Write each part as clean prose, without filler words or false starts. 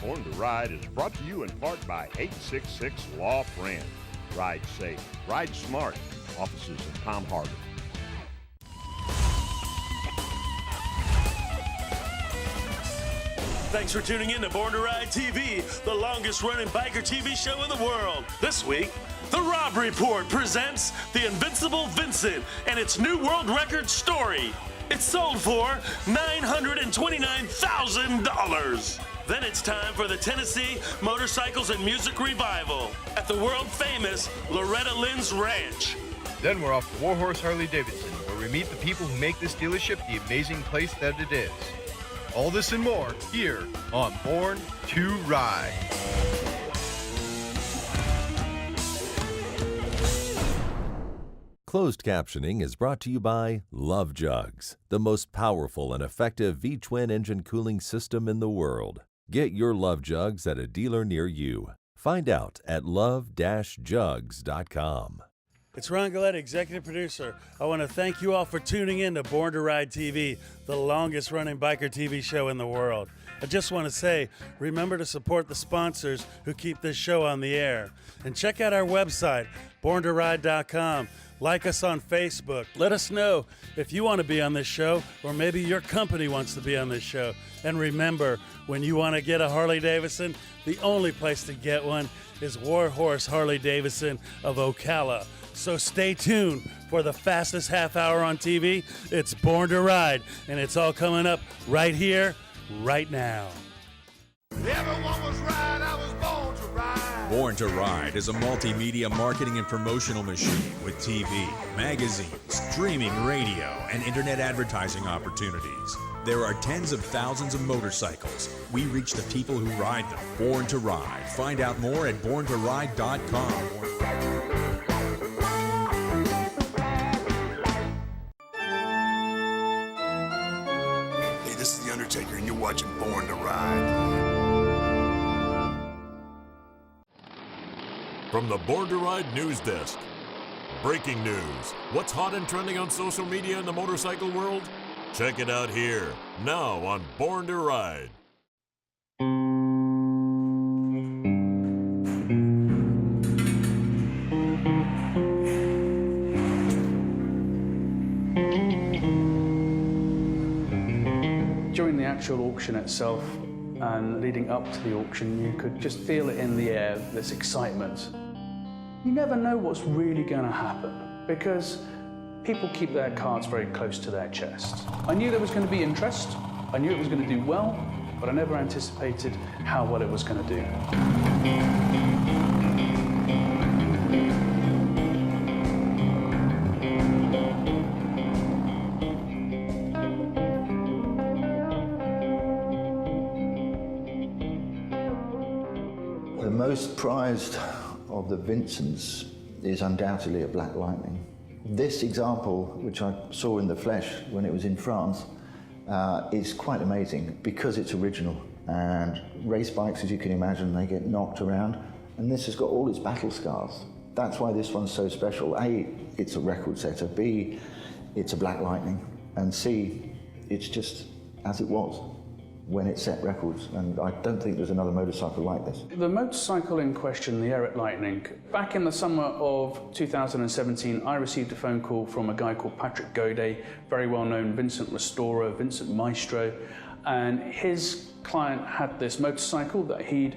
Born to Ride is brought to you in part by 866 Law Friend. Ride safe, ride smart. Offices in Palm Harbor. Thanks for tuning in to Born to Ride TV, the longest running biker TV show in the world. This week, the Robb Report presents The Invincible Vincent and its new world record story. It sold for $929,000. Then it's time for the Tennessee Motorcycles and Music Revival at the world famous Loretta Lynn's Ranch. Then we're off to War Horse Harley-Davidson, where we meet the people who make this dealership the amazing place that it is. All this and more here on Born to Ride. Closed captioning is brought to you by Love Jugs, the most powerful and effective V-twin engine cooling system in the world. Get your Love Jugs at a dealer near you. Find out at love-jugs.com. It's Ron Gillette, executive producer. I want to thank you all for tuning in to Born to Ride TV, the longest running biker TV show in the world. I just want to say, remember to support the sponsors who keep this show on the air. And check out our website, borntoride.com. Like us on Facebook. Let us know if you want to be on this show, or maybe your company wants to be on this show. And remember, when you want to get a Harley-Davidson, the only place to get one is War Horse Harley-Davidson of Ocala. So stay tuned for the fastest half hour on TV. It's Born to Ride, and it's all coming up right here, right now. Everyone was right, I was born to ride. Born to Ride is a multimedia marketing and promotional machine with TV, magazines, streaming radio, and internet advertising opportunities. There are tens of thousands of motorcycles. We reach the people who ride them. Born to Ride. Find out more at borntoride.com. Hey, this is The Undertaker, and you're watching Born to Ride. From the Born to Ride news desk. Breaking news. What's hot and trending on social media in the motorcycle world? Check it out here, now on Born to Ride. During the actual auction itself and leading up to the auction, you could just feel it in the air, this excitement. You never know what's really going to happen because people keep their cards very close to their chest. I knew there was going to be interest, I knew it was going to do well, but I never anticipated how well it was going to do. The most prized of the Vincents is undoubtedly a Black Lightning. This example, which I saw in the flesh when it was in France, is quite amazing because it's original. And race bikes, as you can imagine, they get knocked around. And this has got all its battle scars. That's why this one's so special. A, it's a record setter. B, it's a Black Lightning. And C, it's just as it was when it set records, and I don't think there's another motorcycle like this. The motorcycle in question, the Eric Lightning, back in the summer of 2017, I received a phone call from a guy called Patrick Godet, very well-known Vincent restorer, Vincent Maestro, and his client had this motorcycle that he'd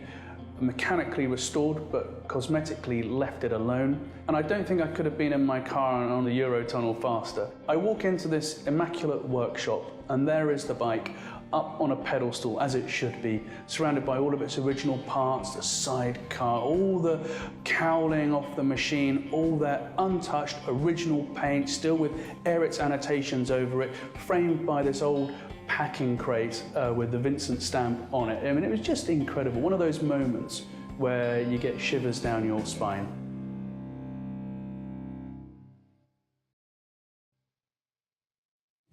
mechanically restored but cosmetically left it alone. And I don't think I could have been in my car on the Eurotunnel faster. I walk into this immaculate workshop and there is the bike up on a pedestal as it should be, surrounded by all of its original parts, the sidecar, all the cowling off the machine, all that untouched original paint, still with Eric's annotations over it, framed by this old packing crate with the Vincent stamp on it. I mean, it was just incredible. One of those moments where you get shivers down your spine.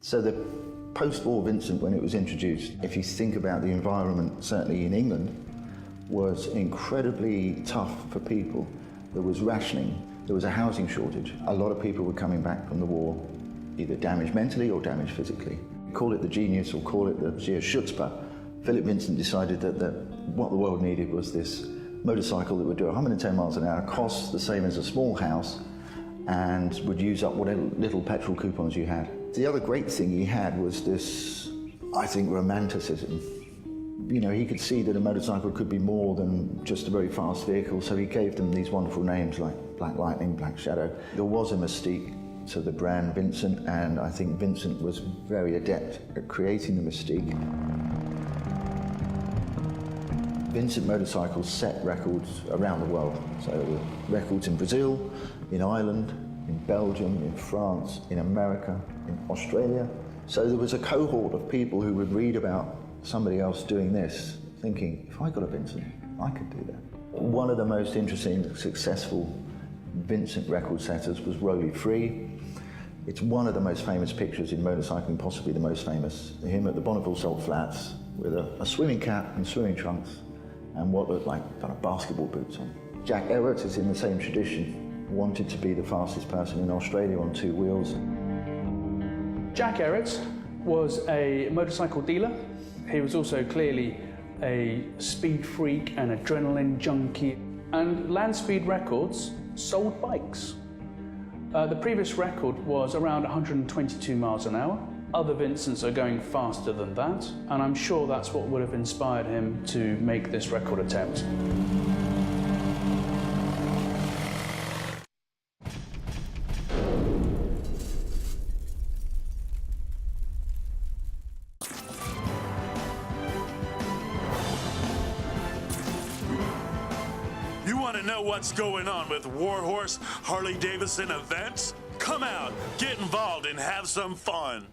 So the post-war Vincent, when it was introduced, if you think about the environment, certainly in England, was incredibly tough for people. There was rationing, there was a housing shortage. A lot of people were coming back from the war, either damaged mentally or damaged physically. Call it the genius or call it the sheer chutzpah. Philip Vincent decided that what the world needed was this motorcycle that would do 110 miles an hour, cost the same as a small house, and would use up whatever little petrol coupons you had. The other great thing he had was this, I think, romanticism. You know, he could see that a motorcycle could be more than just a very fast vehicle, so he gave them these wonderful names like Black Lightning, Black Shadow. There was a mystique to the brand Vincent, and I think Vincent was very adept at creating the mystique. Vincent motorcycles set records around the world. So there were records in Brazil, in Ireland, in Belgium, in France, in America, in Australia. So there was a cohort of people who would read about somebody else doing this, thinking, if I got a Vincent, I could do that. One of the most interesting, successful Vincent record setters was Rolly Free. It's one of the most famous pictures in motorcycling, possibly the most famous. Him at the Bonneville Salt Flats with a swimming cap and swimming trunks and what looked like kind of basketball boots on. Jack Everett is in the same tradition, wanted to be the fastest person in Australia on 2 wheels. Jack Everett was a motorcycle dealer. He was also clearly a speed freak and adrenaline junkie. And Land Speed Records sold bikes. The previous record was around 122 miles an hour. Other Vincents are going faster than that, and I'm sure that's what would have inspired him to make this record attempt. What's going on with War Horse Harley-Davidson events? Come out, get involved, and have some fun.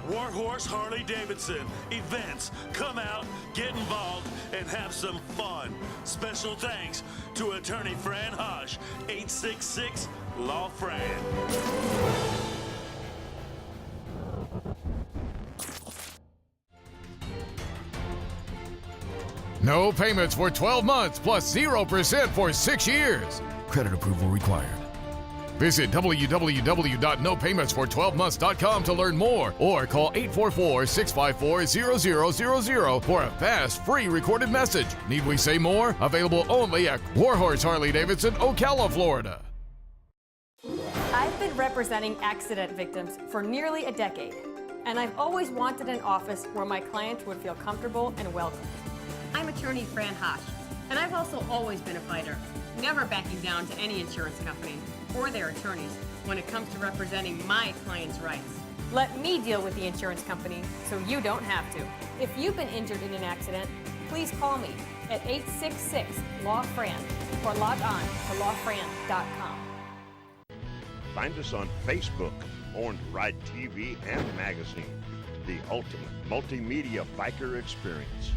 War Horse Harley-Davidson events. Come out, get involved, and have some fun. Special thanks to attorney Fran Hush, 866 Law Fran. No payments for 12 months plus 0% for 6 years. Credit approval required. Visit www.nopayments for12months.com to learn more or call 844-654-0000 for a fast, free recorded message. Need we say more? Available only at War Horse Harley-Davidson, Ocala, Florida. I've been representing accident victims for nearly a decade. and I've always wanted an office where my clients would feel comfortable and welcome. I'm attorney Fran Hosh, and I've also always been a fighter, never backing down to any insurance company or their attorneys when it comes to representing my clients' rights. Let me deal with the insurance company so you don't have to. If you've been injured in an accident, please call me at 866-LAW-FRAN or log on to lawfran.com. Find us on Facebook, Born to Ride TV and magazine, the ultimate multimedia biker experience.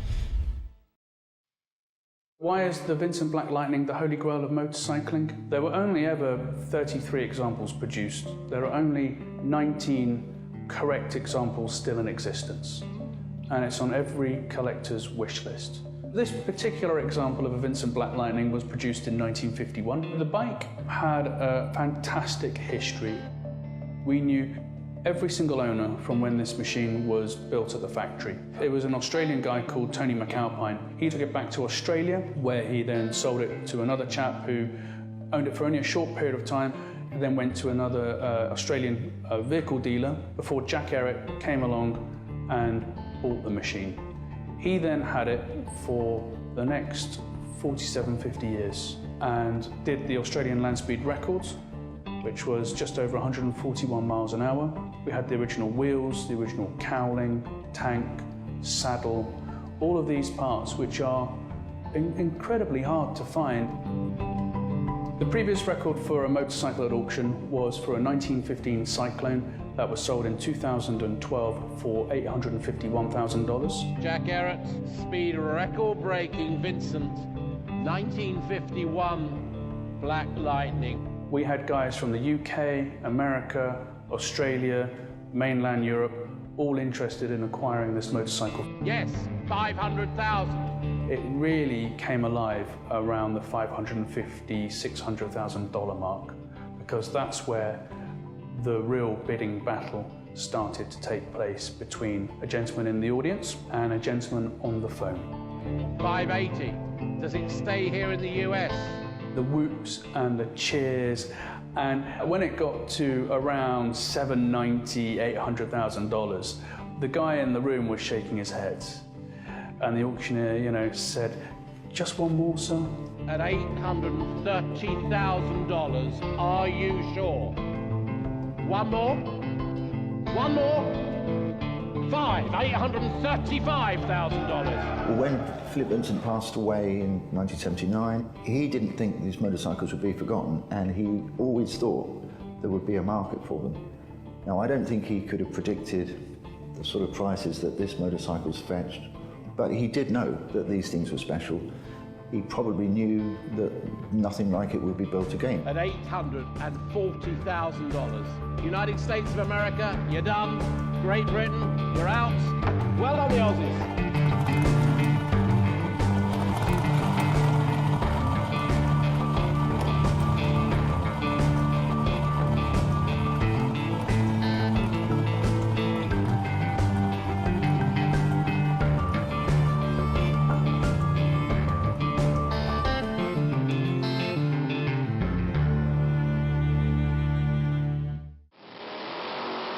Why is the Vincent Black Lightning the holy grail of motorcycling? There were only ever 33 examples produced. There are only 19 correct examples still in existence, and it's on every collector's wish list. This particular example of a Vincent Black Lightning was produced in 1951. The bike had a fantastic history. We knew every single owner from when this machine was built at the factory. It was an Australian guy called Tony McAlpine. He took it back to Australia, where he then sold it to another chap who owned it for only a short period of time, and then went to another Australian vehicle dealer before Jack Errett came along and bought the machine. He then had it for the next 47, 50 years and did the Australian land speed records, which was just over 141 miles an hour. We had the original wheels, the original cowling, tank, saddle, all of these parts which are incredibly hard to find. The previous record for a motorcycle at auction was for a 1915 Cyclone that was sold in 2012 for $851,000. Jack Errett's speed record-breaking Vincent 1951 Black Lightning. We had guys from the UK, America, Australia, mainland Europe, all interested in acquiring this motorcycle. Yes, 500,000. It really came alive around the $550,000, $600,000 mark, because that's where the real bidding battle started to take place between a gentleman in the audience and a gentleman on the phone. 580. Does it stay here in the US? The whoops and the cheers, and when it got to around $790,000, $800,000, the guy in the room was shaking his head, and the auctioneer, said, "Just one more, sir." At $830,000, are you sure? One more? One more? $835,000. When Philip Vincent passed away in 1979, he didn't think these motorcycles would be forgotten, and he always thought there would be a market for them. Now, I don't think he could have predicted the sort of prices that this motorcycle's fetched, but he did know that these things were special. He probably knew that nothing like it would be built again. At $840,000. United States of America, you're done. Great Britain, you're out. Well done, the Aussies.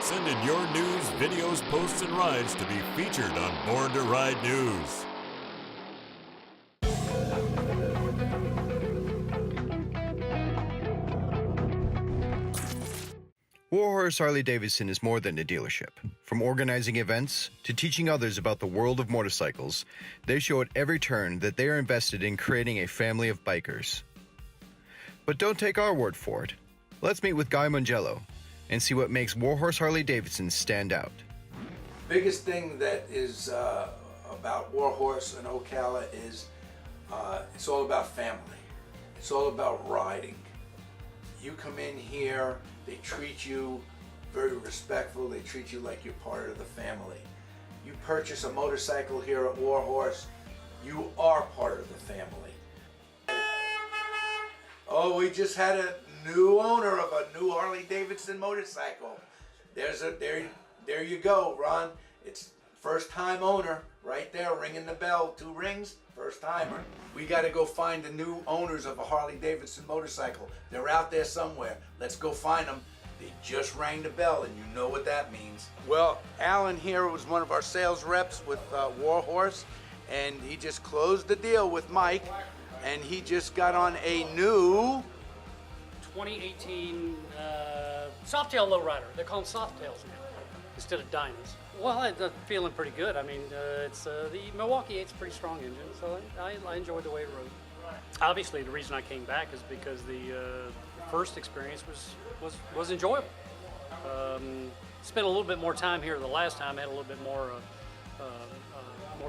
Send in your news, videos, posts, and rides to be featured on Born to Ride News. War Horse Harley-Davidson is more than a dealership. From organizing events to teaching others about the world of motorcycles, they show at every turn that they are invested in creating a family of bikers. But don't take our word for it. Let's meet with Guy Mongello and see what makes War Horse Harley-Davidson stand out. Biggest thing that is about War Horse and Ocala is it's all about family. It's all about riding. You come in here, they treat you very respectful. They treat you like you're part of the family. You purchase a motorcycle here at War Horse, you are part of the family. Oh, we just had a new owner of a new Harley-Davidson motorcycle. There you go, Ron. It's first time owner right there, ringing the bell. 2 rings, first timer. We got to go find the new owners of a Harley-Davidson motorcycle. They're out there somewhere. Let's go find them. They just rang the bell, and you know what that means. Well, Alan here was one of our sales reps with War Horse, and he just closed the deal with Mike, and he just got on a new 2018 Softail lowrider. They call them Softails now instead of Dynas. Well, I'm feeling pretty good. I mean, it's the Milwaukee 8's a pretty strong engine, so I enjoyed the way it rode. Obviously, the reason I came back is because the first experience was enjoyable. Spent a little bit more time here the last time. Had a little bit more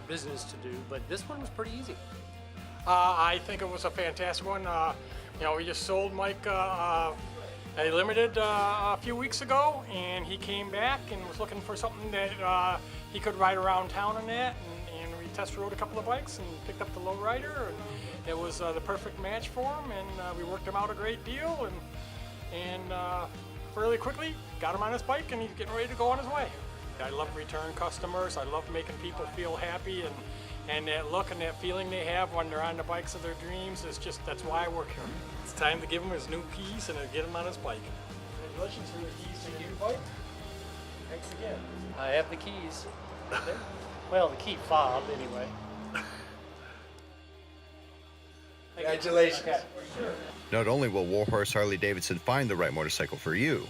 business to do, but this one was pretty easy. I think it was a fantastic one. We just sold Mike a limited a few weeks ago, and he came back and was looking for something that he could ride around town in that, and we test rode a couple of bikes and picked up the lowrider, and it was the perfect match for him, and we worked him out a great deal, and fairly quickly got him on his bike, and he's getting ready to go on his way. I love return customers. I love making people feel happy, and that look and that feeling they have when they're on the bikes of their dreams is just, that's why I work here. It's time to give him his new keys and to get him on his bike. Congratulations for the keys to your new bike. Thanks again. I have the keys. Well, the key fob, anyway. Congratulations. Okay. Not only will Warhorse Harley-Davidson find the right motorcycle for you,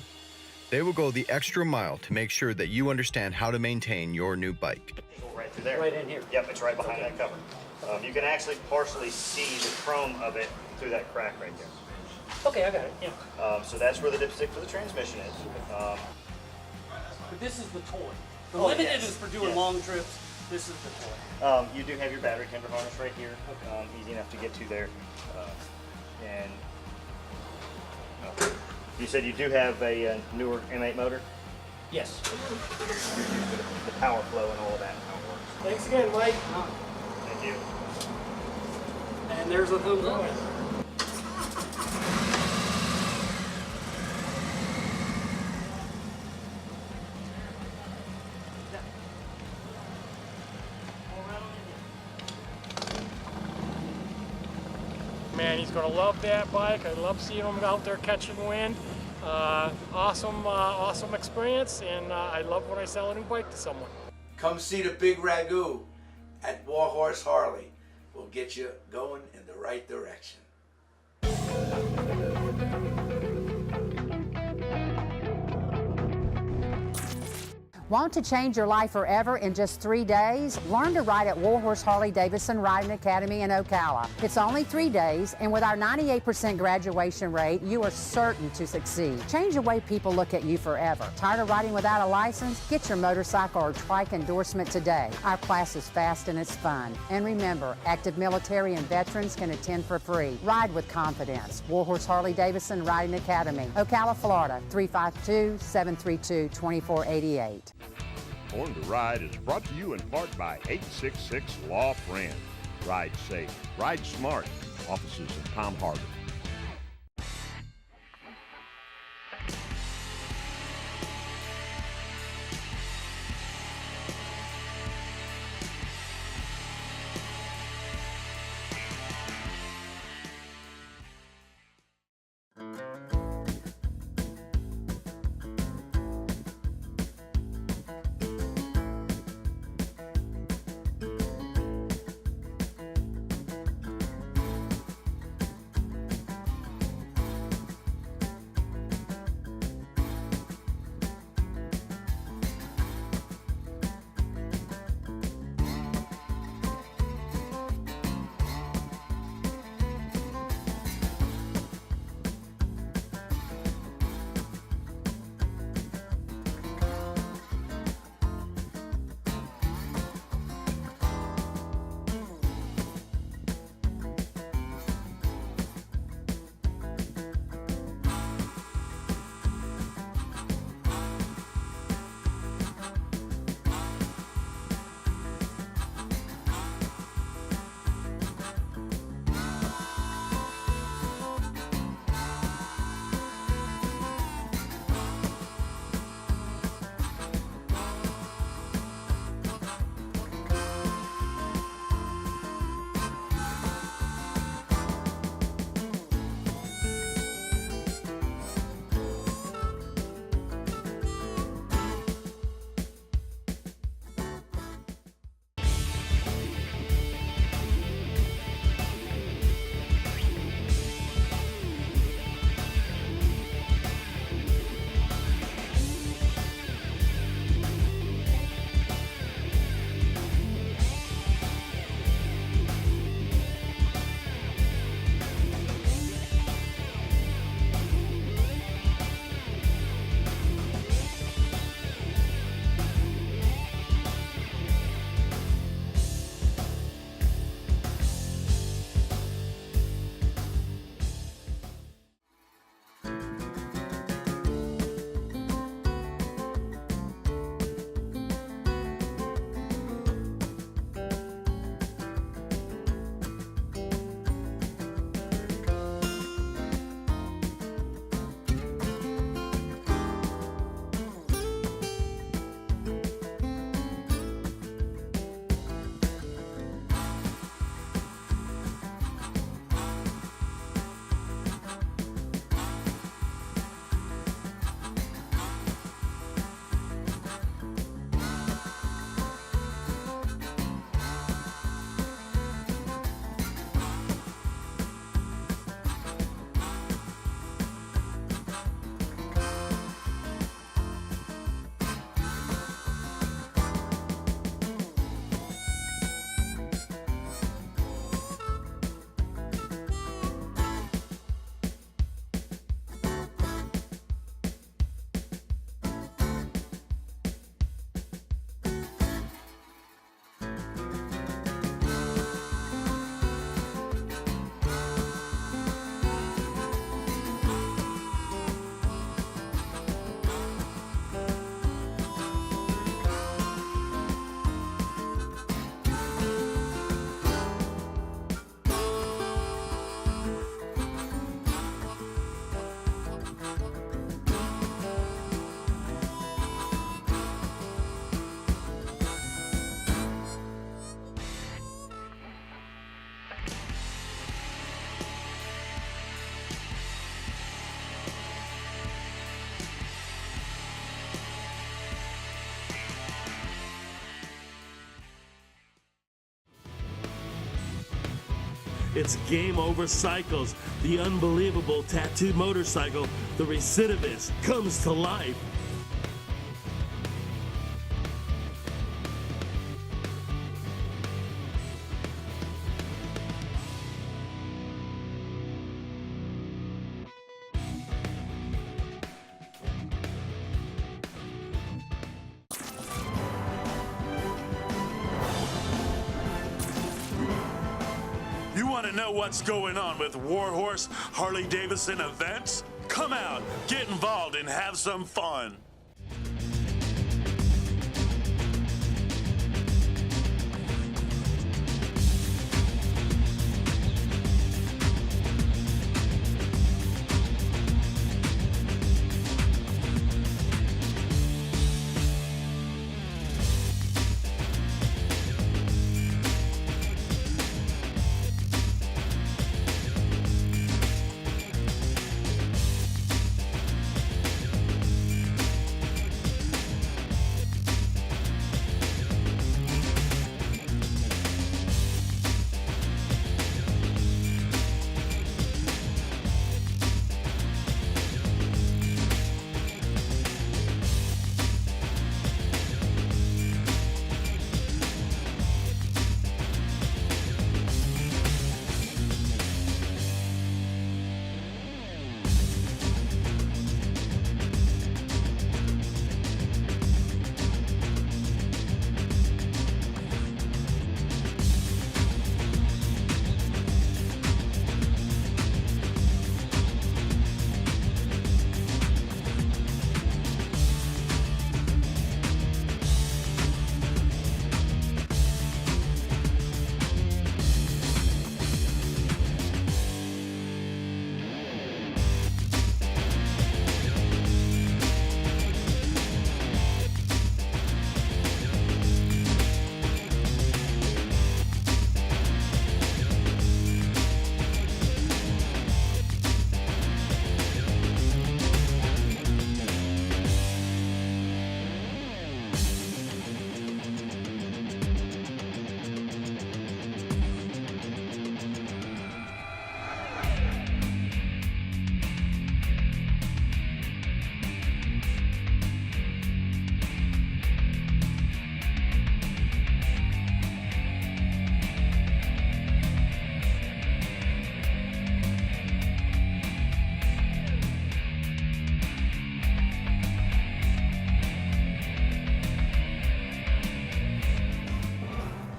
they will go the extra mile to make sure that you understand how to maintain your new bike. Right through there. Right in here. Yep, it's right behind that cover. You can actually partially see the chrome of it through that crack right there. Okay, I got it. Yeah. So that's where the dipstick for the transmission is. But this is the toy. The Oh, limited yes, is for doing yes. long trips. This is the toy. You do have your battery tender harness right here. Easy enough to get to there. And you said you do have a newer M8 motor? Yes. The power flow and all of that, how it works. Thanks again, Mike. Thank you. And there's a thumbs up. Man, he's going to love that bike. I love seeing him out there catching wind. Awesome experience, and I love when I sell a new bike to someone. Come see the big ragu at War Horse Harley. We'll get you going in the right direction. Want to change your life forever in just 3 days? Learn to ride at War Horse Harley-Davidson Riding Academy in Ocala. It's only 3 days, and with our 98% graduation rate, you are certain to succeed. Change the way people look at you forever. Tired of riding without a license? Get your motorcycle or trike endorsement today. Our class is fast and it's fun. And remember, active military and veterans can attend for free. Ride with confidence. War Horse Harley-Davidson Riding Academy, Ocala, Florida, 352-732-2488. Born to Ride is brought to you in part by 866 Law Friend. Ride safe, ride smart. Offices in Palm Harbor. It's Game Over Cycles, the unbelievable tattooed motorcycle, the recidivist, comes to life. You want to know what's going on with War Horse Harley-Davidson events? Come out, get involved, and have some fun.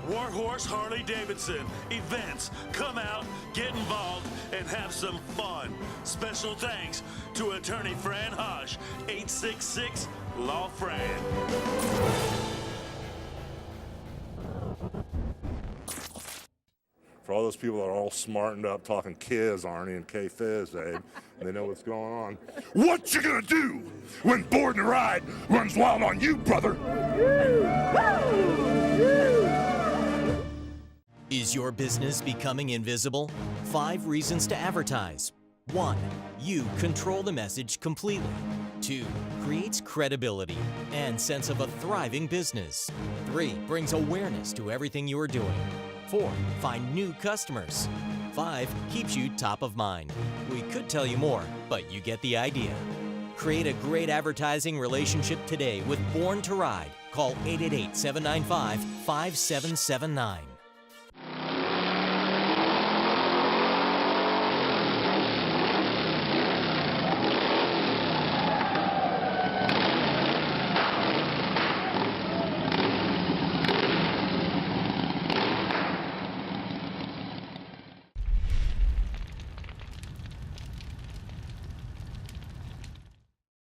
War Horse Harley-Davidson events. Come out, get involved, and have some fun. Special thanks to attorney Fran Hosh, 866 Law Fran. For all those people that are all smartened up talking Kiz, Arnie, and K-Fizz, Abe, they know what's going on. What you gonna do when Board and Ride runs wild on you, brother? Is your business becoming invisible? 5 reasons to advertise. 1. You control the message completely. 2. Creates credibility and sense of a thriving business. 3. Brings awareness to everything you are doing. 4. Find new customers. 5. Keeps you top of mind. We could tell you more, but you get the idea. Create a great advertising relationship today with Born to Ride. Call 888-795-5779.